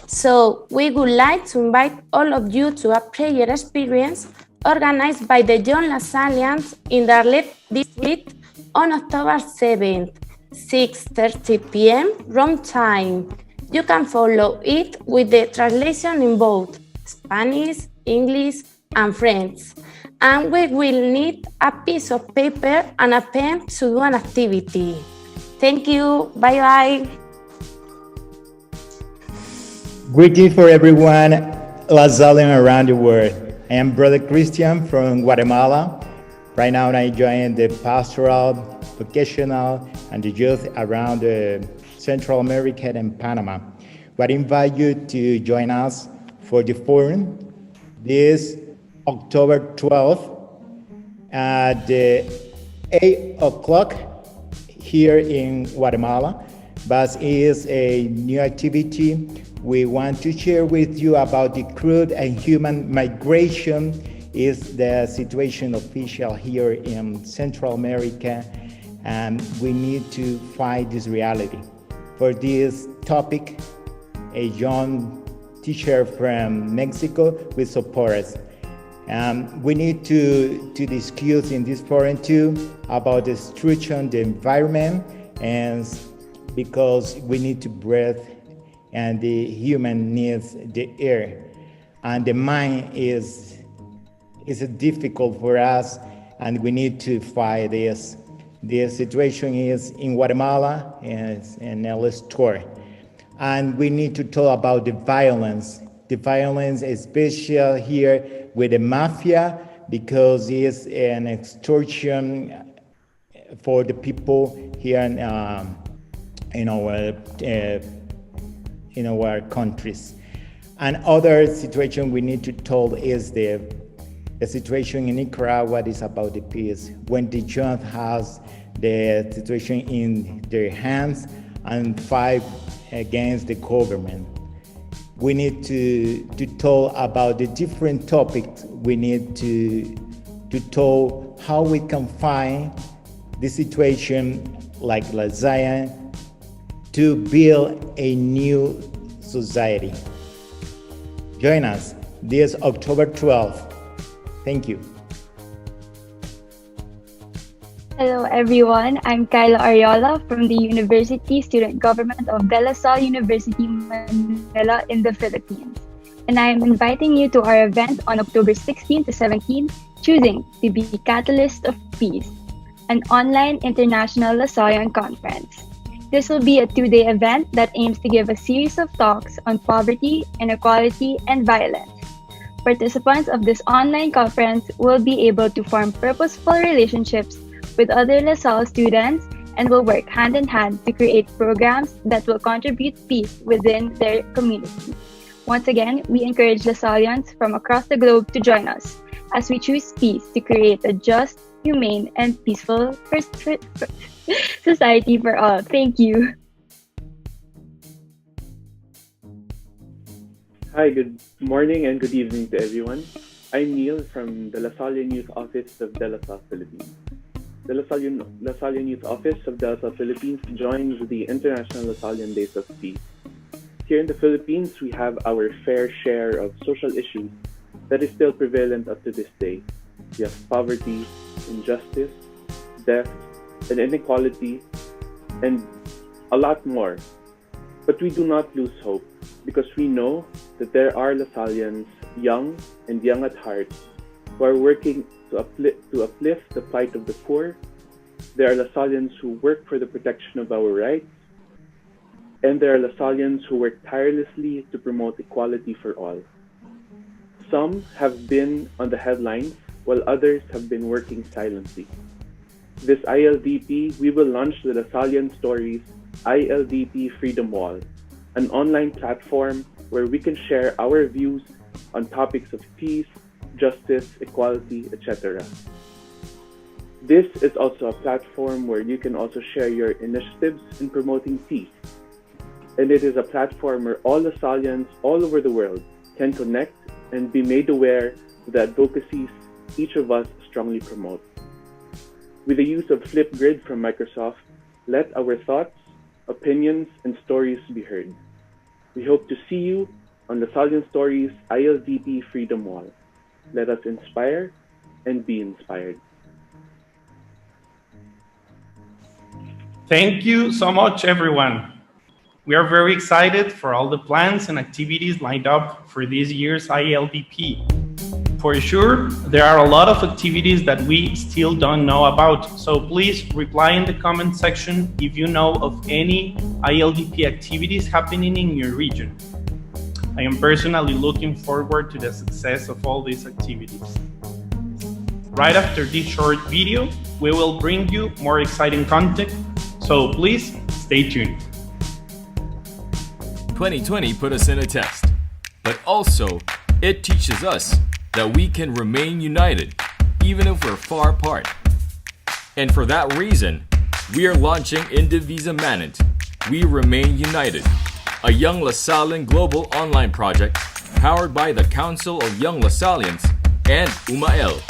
So, we would like to invite all of you to a prayer experience organized by the Young Lasallians in the Arlet district on October 7th, 6:30 p.m. Rome time. You can follow it with the translation in both Spanish, English, and French. And we will need a piece of paper and a pen to do an activity. Thank you. Bye-bye. Greetings for everyone, Lasallian around the world. I am Brother Christian from Guatemala. Right now I join the pastoral, vocational, and the youth around Central America and Panama. But I invite you to join us for the forum this October 12th at 8 o'clock here in Guatemala. But it is a new activity. We want to share with you about the crude and human migration is the situation official here in Central America, and we need to fight this reality. For this topic, a young teacher from Mexico will support us. We need to discuss in this forum too about the destruction, the environment, and because we need to breathe, and the human needs the air, and the mind is difficult for us, and we need to fight this. The situation is in Guatemala and El Store, and we need to talk about the violence especially here with the mafia, because it's an extortion for the people here in our countries. And other situation we need to talk is the situation in Nicaragua is about the peace, when the youth has the situation in their hands and fight against the government. We need to talk about the different topics. We need to talk how we can find the situation like Lasallian to build a new society. Join us this October 12th Thank you. Hello everyone, I'm Kyla Ariola from the University Student Government of De La Salle University, Manila in the Philippines. And I am inviting you to our event on October 16 to 17, Choosing to be Catalyst of Peace, an online International Lasallian Conference. This will be a 2-day event that aims to give a series of talks on poverty, inequality, and violence. Participants of this online conference will be able to form purposeful relationships with other LaSalle students and will work hand in hand to create programs that will contribute peace within their community. Once again, we encourage Lasallians from across the globe to join us as we choose peace to create a just, humane, and peaceful society for all. Thank you. Hi, good morning and good evening to everyone. I'm Neil from the Lasallian Youth Office of De La Salle, Philippines. The Lasallian Youth Office of De La Salle, Philippines joins the International Lasallian Days of Peace. Here in the Philippines, we have our fair share of social issues that is still prevalent up to this day. We have poverty, injustice, death, and inequality, and a lot more. But we do not lose hope because we know that there are Lasallians, young and young at heart, who are working to uplift the plight of the poor. There are Lasallians who work for the protection of our rights, and there are Lasallians who work tirelessly to promote equality for all. Some have been on the headlines, while others have been working silently. This ILDP, we will launch the Lasallian Stories ILDP Freedom Wall, an online platform where we can share our views on topics of peace, justice, equality, etc. This is also a platform where you can also share your initiatives in promoting peace. And it is a platform where all Lasallians all over the world can connect and be made aware of the advocacies each of us strongly promote. With the use of Flipgrid from Microsoft, let our thoughts, opinions, and stories be heard. We hope to see you on Lasallian Stories ILDP Freedom Wall. Let us inspire and be inspired. Thank you so much, everyone. We are very excited for all the plans and activities lined up for this year's ILDP. For sure, there are a lot of activities that we still don't know about, so please reply in the comment section if you know of any ILDP activities happening in your region. I am personally looking forward to the success of all these activities. Right after this short video, we will bring you more exciting content, so please stay tuned. 2020 put us in a test, but also it teaches us that we can remain united even if we're far apart. And for that reason, we are launching Indivisa Manent, We Remain United, a young Lasallian global online project powered by the Council of Young Lasallians and UMAEL.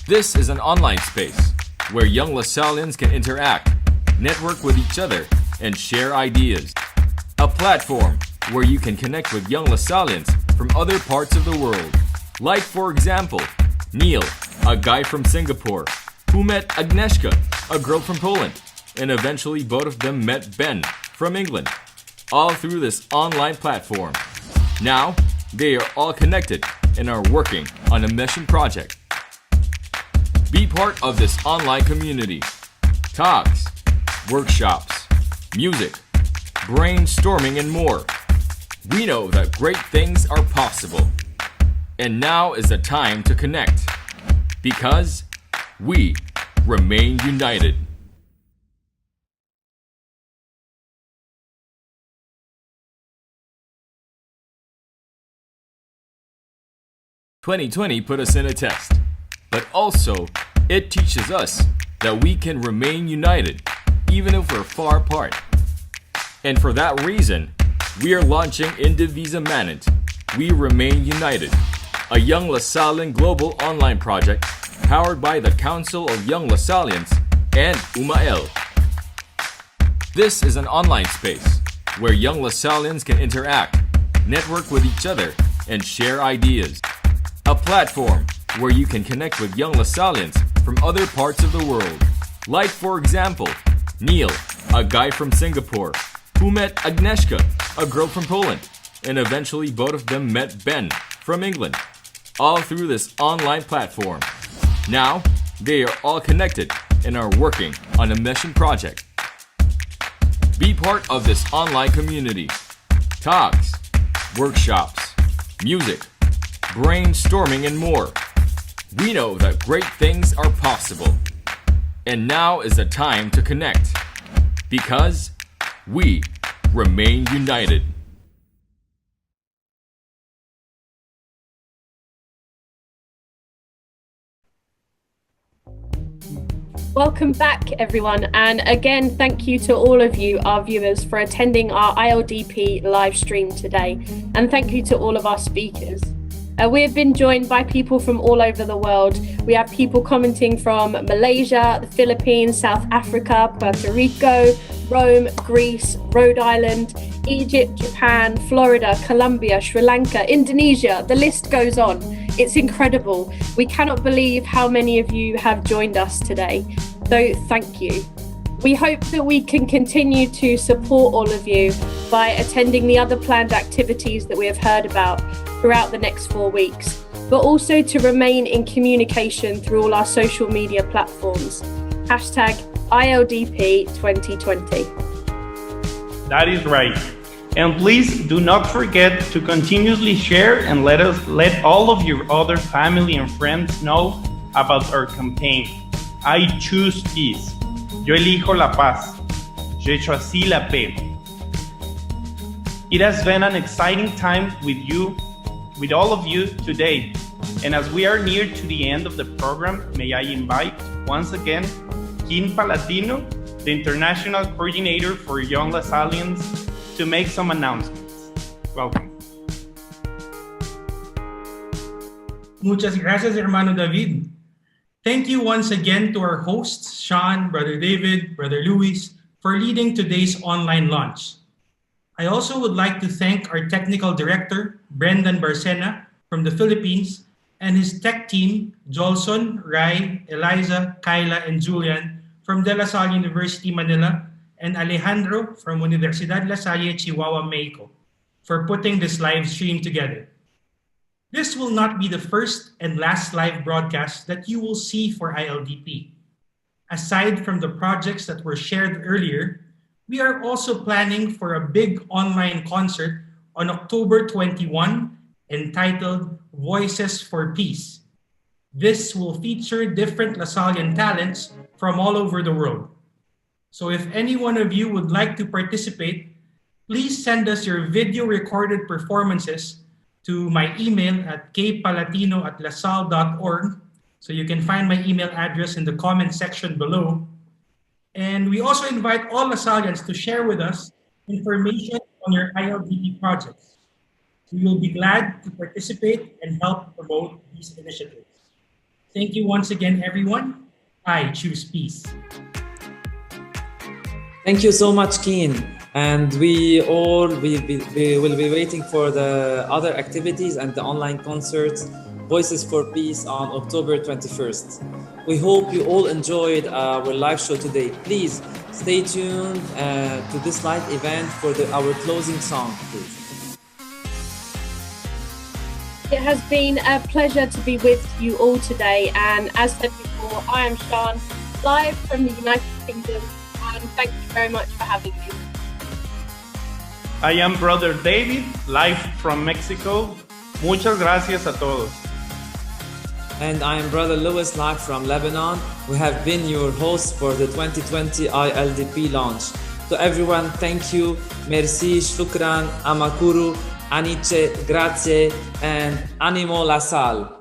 This is an online space where young Lasallians can interact, network with each other, and share ideas. A platform where you can connect with young Lasallians from other parts of the world. Like, for example, Neil, a guy from Singapore, who met Agnieszka, a girl from Poland, and eventually both of them met Ben from England, all through this online platform. Now, they are all connected and are working on a mission project. Be part of this online community. Talks, workshops, music, brainstorming, and more. We know that great things are possible. And now is the time to connect. Because we remain united. "2020 put us in a test, but also it teaches us that we can remain united even if we're far apart. And for that reason, we are launching Indivisa Manent, We Remain United, a young Lasallian global online project powered by the Council of Young Lasallians and UMAEL. This is an online space where young Lasallians can interact, network with each other, and share ideas. a platform where you can connect with young Lasallians from other parts of the world. Like, for example, Neil, a guy from Singapore, who met Agnieszka, a girl from Poland, and eventually both of them met Ben from England, all through this online platform. Now, they are all connected and are working on a mission project. Be part of this online community. Talks, workshops, music, brainstorming, and more. We know that great things are possible. And now is the time to connect, because we remain united. Welcome back, everyone. And again, thank you to all of you, our viewers, for attending our ILDP live stream today. And thank you to all of our speakers. We have been joined by people from all over the world. We have people commenting from Malaysia, the Philippines, South Africa, Puerto Rico, Rome, Greece, Rhode Island, Egypt, Japan, Florida, Colombia, Sri Lanka, Indonesia. The list goes on. It's incredible. We cannot believe how many of you have joined us today. So thank you. We hope that we can continue to support all of you by attending the other planned activities that we have heard about throughout the next 4 weeks, but also to remain in communication through all our social media platforms. #ILDP 2020. That is right. And please do not forget to continuously share and let all of your other family and friends know about our campaign. I choose peace. Yo elijo la paz. Je choisis la paix. It has been an exciting time with all of you today. And as we are near to the end of the program, may I invite once again Kim Palatino, the International Coordinator for Young Lasallians, to make some announcements. Welcome. Muchas gracias, hermano David. Thank you once again to our hosts, Sean, Brother David, Brother Luis, for leading today's online launch. I also would like to thank our technical director, Brendan Barcena from the Philippines, and his tech team, Jolson, Rai, Eliza, Kyla, and Julian from De La Salle University, Manila, and Alejandro from Universidad La Salle, Chihuahua, Mexico, for putting this live stream together. This will not be the first and last live broadcast that you will see for ILDP. Aside from the projects that were shared earlier, we are also planning for a big online concert on October 21 entitled Voices for Peace. This will feature different Lasallian talents from all over the world. So if any one of you would like to participate, please send us your video recorded performances to my email at kpalatino@lasalle.org. So you can find my email address in the comment section below. And we also invite all Lasallians to share with us information on your ILDP projects. We will be glad to participate and help promote these initiatives. Thank you once again, everyone. I choose peace. Thank you so much, Keen. And we will be waiting for the other activities and the online concerts, Voices for Peace, on October 21st. We hope you all enjoyed our live show today. Please stay tuned to this live event for our closing song, please. It has been a pleasure to be with you all today. And as said before, I am Sean, live from the United Kingdom. And thank you very much for having me. I am Brother David, live from Mexico. Muchas gracias a todos. And I am Brother Louis, live from Lebanon. We have been your hosts for the 2020 ILDP launch. To everyone, thank you, merci, shukran, amakuru, anice, grazie, and animo la Salle.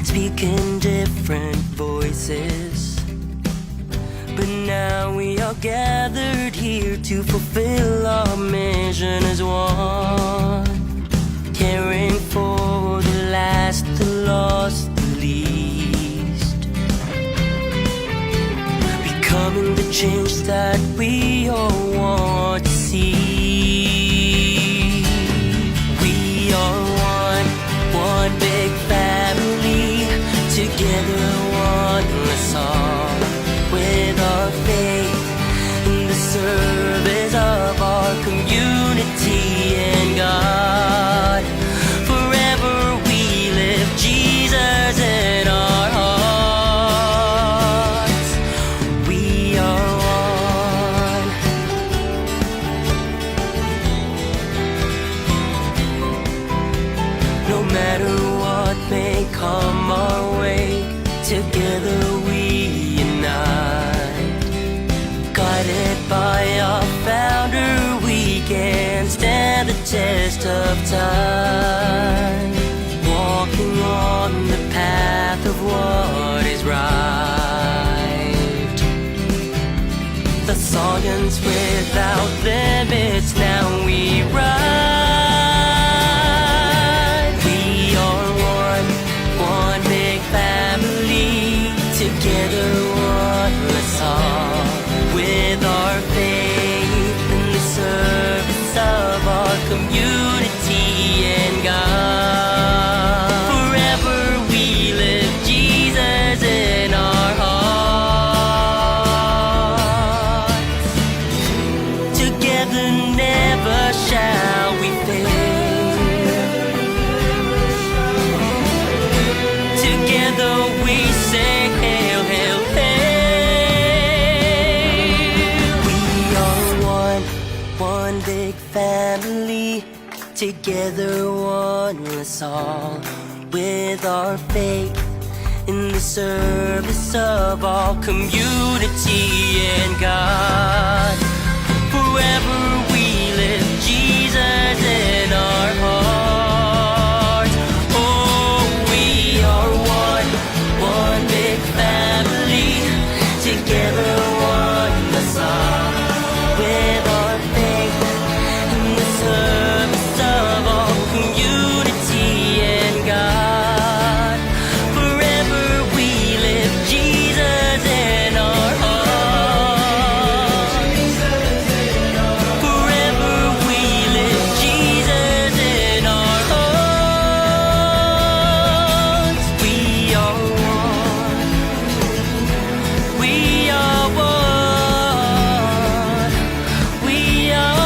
speaking different voices. But now we are gathered here to fulfill our mission as one, caring for the last, the lost, the least, becoming the change that we all want to see. We are one big family, together one song, with our faith in the service of our community and God. Forever we live Jesus in our hearts. We are one. No matter what may come our way, together we unite. Guided by our founder, we can stand the test of time, walking on the path of what is right. The science without limits, now we ride. We are one big family, together one song, with our faith in the service of our community and God. Forever we live Jesus in our hearts. Together never shall we fail. Together we say hail, hail, hail. We are one big family, together one all, with our faith in the service of our community and God. Forever we live Jesus in our hearts. Oh, we are one big family, together one song, with our faith in the service of our community and God. Forever we live Jesus in our hearts. Forever we live Jesus in our hearts. We are one. We are one. We are